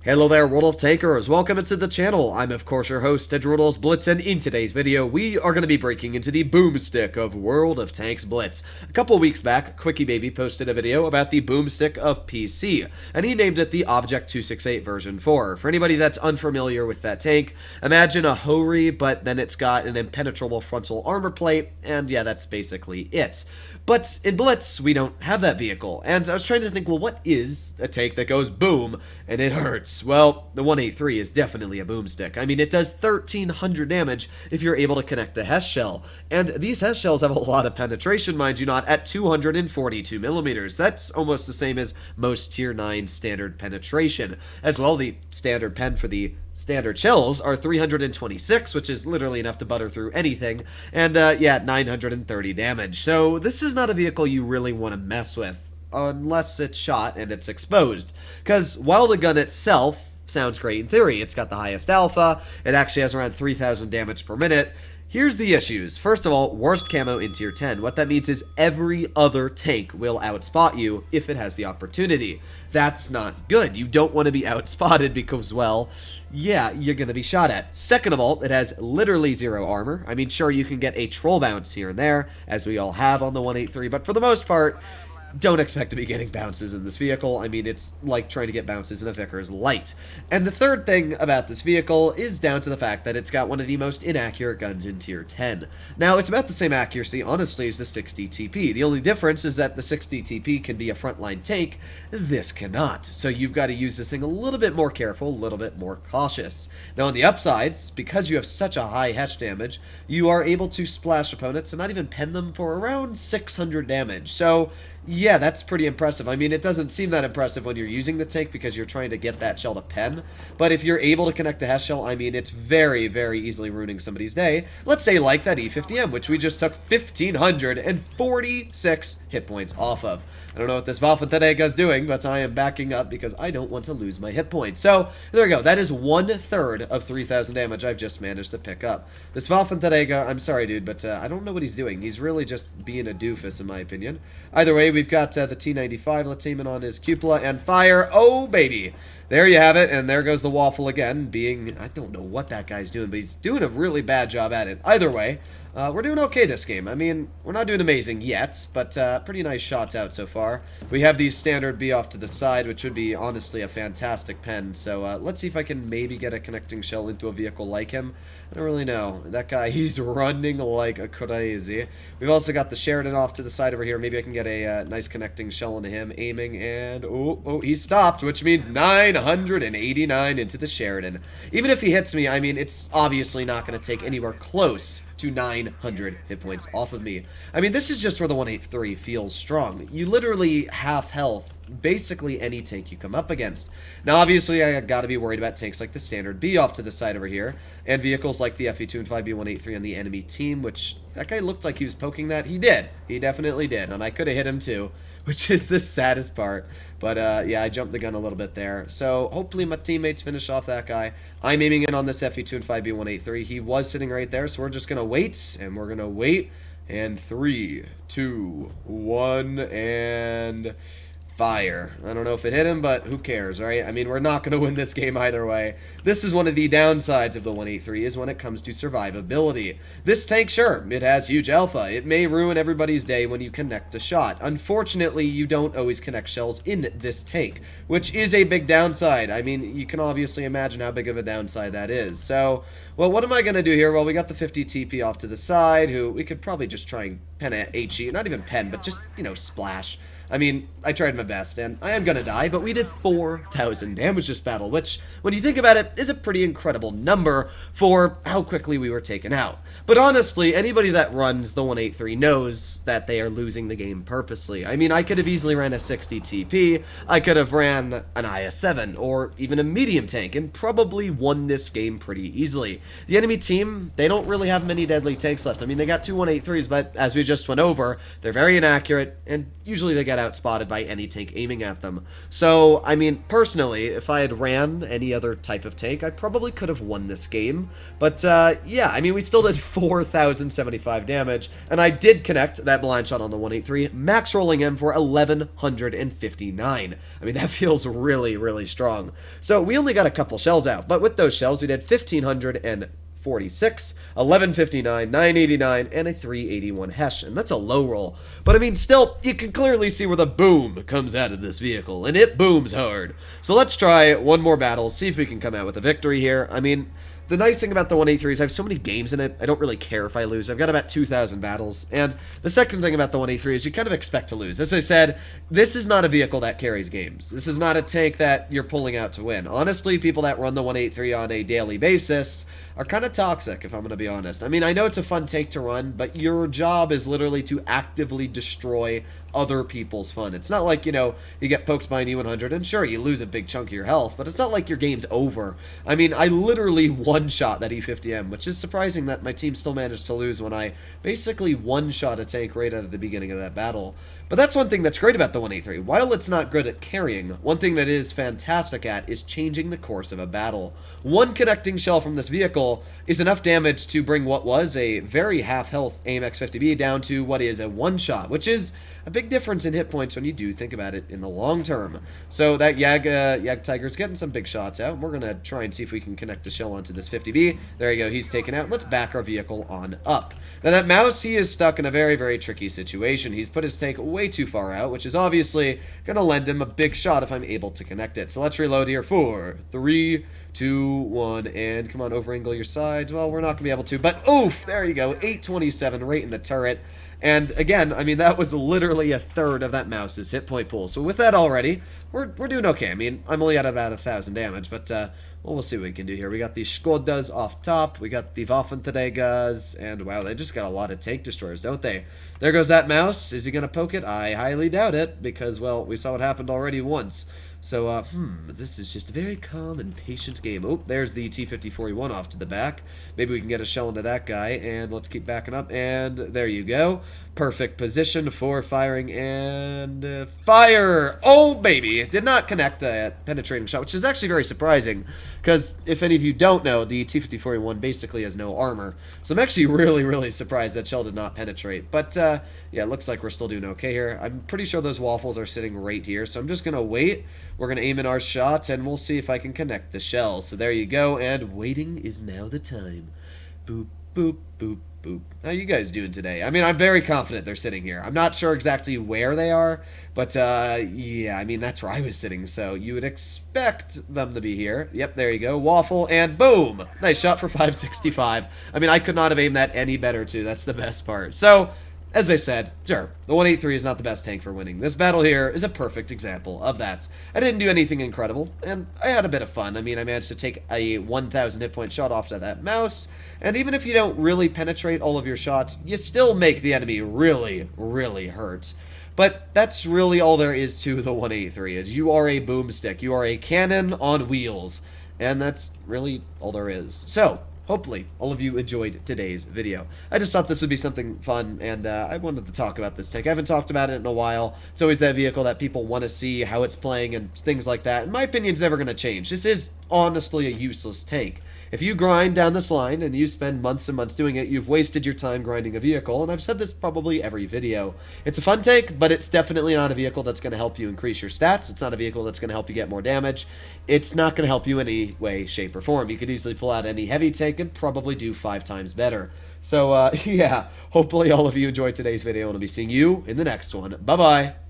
Hello there, World of Tankers. Welcome into the channel. I'm of course your host, Droodles Blitz, and in today's video, we are going to be breaking into the boomstick of World of Tanks Blitz. A couple weeks back, Quickie Baby posted a video about the boomstick of PC, and he named it the Object 268 version 4. For anybody that's unfamiliar with that tank, imagine a Hori, but then it's got an impenetrable frontal armor plate, and yeah, that's basically it. But in Blitz, we don't have that vehicle, and I was trying to think, well, what is a tank that goes boom, and it hurts? Well, the 183 is definitely a boomstick. I mean, it does 1,300 damage if you're able to connect a Hess shell, and these Hess shells have a lot of penetration, mind you not, at 242 millimeters. That's almost the same as most Tier 9 standard penetration. As well, the standard pen for the standard shells are 326, which is literally enough to butter through anything, and yeah, 930 damage. So this is not a vehicle you really want to mess with, unless it's shot and it's exposed. Because while the gun itself sounds great in theory, it's got the highest alpha, it actually has around 3,000 damage per minute, here's the issues. First of all, worst camo in Tier 10. What that means is every other tank will outspot you if it has the opportunity. That's not good. You don't want to be outspotted because, well, yeah, you're going to be shot at. Second of all, it has literally zero armor. I mean, sure, you can get a troll bounce here and there, as we all have on the 183, but for the most part, don't expect to be getting bounces in this vehicle. I mean, it's like trying to get bounces in a Vickers Light. And the third thing about this vehicle is down to the fact that it's got one of the most inaccurate guns in Tier 10. Now, it's about the same accuracy, honestly, as the 60 TP. The only difference is that the 60 TP can be a frontline tank, this cannot. So you've got to use this thing a little bit more careful, a little bit more cautious. Now, on the upsides, because you have such a high Hesh damage, you are able to splash opponents and not even pen them for around 600 damage. So yeah, that's pretty impressive. I mean, it doesn't seem that impressive when you're using the tank because you're trying to get that shell to pen. But if you're able to connect a Hess shell, I mean, it's very, very easily ruining somebody's day. Let's say like that E50M, which we just took 1,546 hit points off of. I don't know what this Wotb is doing, but I am backing up because I don't want to lose my hit points. So, there we go. That is 1/3 of 3,000 damage I've just managed to pick up. This Wotb, I'm sorry, dude, but I don't know what he's doing. He's really just being a doofus, in my opinion. Either way, we've got the T95. Let's aim it on his cupola and fire. Oh, baby. There you have it, and there goes the waffle again, being, I don't know what that guy's doing, but he's doing a really bad job at it. Either way, we're doing okay this game. I mean, we're not doing amazing yet, but pretty nice shots out so far. We have the standard B off to the side, which would be, honestly, a fantastic pen. So let's see if I can maybe get a connecting shell into a vehicle like him. I don't really know. That guy, he's running like a crazy. We've also got the Sheridan off to the side over here. Maybe I can get a nice connecting shell into him. Aiming, and oh, he stopped, which means 989 into the Sheridan. Even if he hits me, I mean, it's obviously not going to take anywhere close to 900 hit points off of me. I mean, this is just where the 183 feels strong. You literally half health basically any tank you come up against. Now, obviously, I gotta be worried about tanks like the standard B off to the side over here, and vehicles like the FV215B 183 on the enemy team, which that guy looked like he was poking that. He did. He definitely did, and I could have hit him too, which is the saddest part. But yeah, I jumped the gun a little bit there. So hopefully my teammates finish off that guy. I'm aiming in on this FV215B 183. He was sitting right there, so we're just gonna wait, and we're gonna wait. And 3, 2, 1, and fire. I don't know if it hit him, but who cares, right? I mean, we're not going to win this game either way. This is one of the downsides of the 183 is when it comes to survivability. This tank, sure, it has huge alpha. It may ruin everybody's day when you connect a shot. Unfortunately, you don't always connect shells in this tank, which is a big downside. I mean, you can obviously imagine how big of a downside that is. So, well, what am I going to do here? Well, we got the 50 TP off to the side, who we could probably just try and pen a HE. Not even pen, but just, you know, splash. I mean, I tried my best, and I am gonna die, but we did 4,000 damage this battle, which, when you think about it, is a pretty incredible number for how quickly we were taken out. But honestly, anybody that runs the 183 knows that they are losing the game purposely. I mean, I could have easily ran a 60 TP, I could have ran an IS-7, or even a medium tank, and probably won this game pretty easily. The enemy team, they don't really have many deadly tanks left. I mean, they got two 183s, but as we just went over, they're very inaccurate, and usually they get get outspotted by any tank aiming at them. So, I mean, personally, if I had ran any other type of tank, I probably could have won this game. But, yeah, I mean, we still did 4,075 damage, and I did connect that blind shot on the 183, max rolling him for 1,159. I mean, that feels really, really strong. So, we only got a couple shells out, but with those shells, we did 1,546, 1159, 989, and a 381 Hesh, and that's a low roll. But I mean, still, you can clearly see where the boom comes out of this vehicle, and it booms hard. So let's try one more battle, see if we can come out with a victory here. I mean, the nice thing about the 183 is I have so many games in it, I don't really care if I lose. I've got about 2,000 battles. And the second thing about the 183 is you kind of expect to lose. As I said, this is not a vehicle that carries games. This is not a tank that you're pulling out to win. Honestly, people that run the 183 on a daily basis are kind of toxic, if I'm going to be honest. I mean, I know it's a fun tank to run, but your job is literally to actively destroy other people's fun. It's not like, you know, you get poked by an E100, and sure, you lose a big chunk of your health, but it's not like your game's over. I mean, I literally one-shot that E50M, which is surprising that my team still managed to lose when I basically one-shot a tank right at the beginning of that battle. But that's one thing that's great about the 183. While it's not good at carrying, one thing that is fantastic at is changing the course of a battle. One connecting shell from this vehicle is enough damage to bring what was a very half-health AMX-50B down to what is a one-shot, which is a big difference in hit points when you do think about it in the long term. So that Yag Tiger's getting some big shots out. We're going to try and see if we can connect the shell onto this 50B. There you go, he's taken out. Let's back our vehicle on up. Now that mouse, he is stuck in a very, very tricky situation. He's put his tank way too far out, which is obviously going to lend him a big shot if I'm able to connect it. So let's reload here. 4, 3, 2, 1, and come on, over-angle your sides. Well, we're not going to be able to, but oof, there you go, 827 right in the turret. And again, I mean, that was literally a third of that mouse's hit point pool. So with that already, we're doing okay. I mean, I'm only at about 1,000 damage, but well, we'll see what we can do here. We got the Skodas off top, we got the Waffenträgers, and wow, they just got a lot of tank destroyers, don't they? There goes that mouse. Is he going to poke it? I highly doubt it, because, well, we saw what happened already once. So, this is just a very calm and patient game. Oh, there's the T-5041 off to the back. Maybe we can get a shell into that guy, and let's keep backing up, and there you go. Perfect position for firing, and fire! Oh, baby! Did not connect a penetrating shot, which is actually very surprising, because if any of you don't know, the T-5041 basically has no armor. So I'm actually really, really surprised that shell did not penetrate. But, yeah, it looks like we're still doing okay here. I'm pretty sure those waffles are sitting right here, so I'm just going to wait. We're going to aim in our shots, and we'll see if I can connect the shell. So there you go, and waiting is now the time. Boop, boop, boop, boop. How you guys doing today? I mean, I'm very confident they're sitting here. I'm not sure exactly where they are, but, yeah, I mean, that's where I was sitting, so you would expect them to be here. Yep, there you go. Waffle, and boom! Nice shot for 565. I mean, I could not have aimed that any better, too. That's the best part. So, as I said, sure, the 183 is not the best tank for winning. This battle here is a perfect example of that. I didn't do anything incredible, and I had a bit of fun. I mean, I managed to take a 1,000 hit point shot off to that mouse, and even if you don't really penetrate all of your shots, you still make the enemy really, really hurt. But that's really all there is to the 183, is you are a boomstick. You are a cannon on wheels, and that's really all there is. So, hopefully, all of you enjoyed today's video. I just thought this would be something fun, and I wanted to talk about this tank. I haven't talked about it in a while. It's always that vehicle that people want to see, how it's playing, and things like that. And my opinion's never going to change. This is honestly a useless tank. If you grind down this line and you spend months and months doing it, you've wasted your time grinding a vehicle, and I've said this probably every video. It's a fun tank, but it's definitely not a vehicle that's going to help you increase your stats. It's not a vehicle that's going to help you get more damage. It's not going to help you in any way, shape, or form. You could easily pull out any heavy tank and probably do 5 times better. So, yeah, hopefully all of you enjoyed today's video, and I'll be seeing you in the next one. Bye-bye!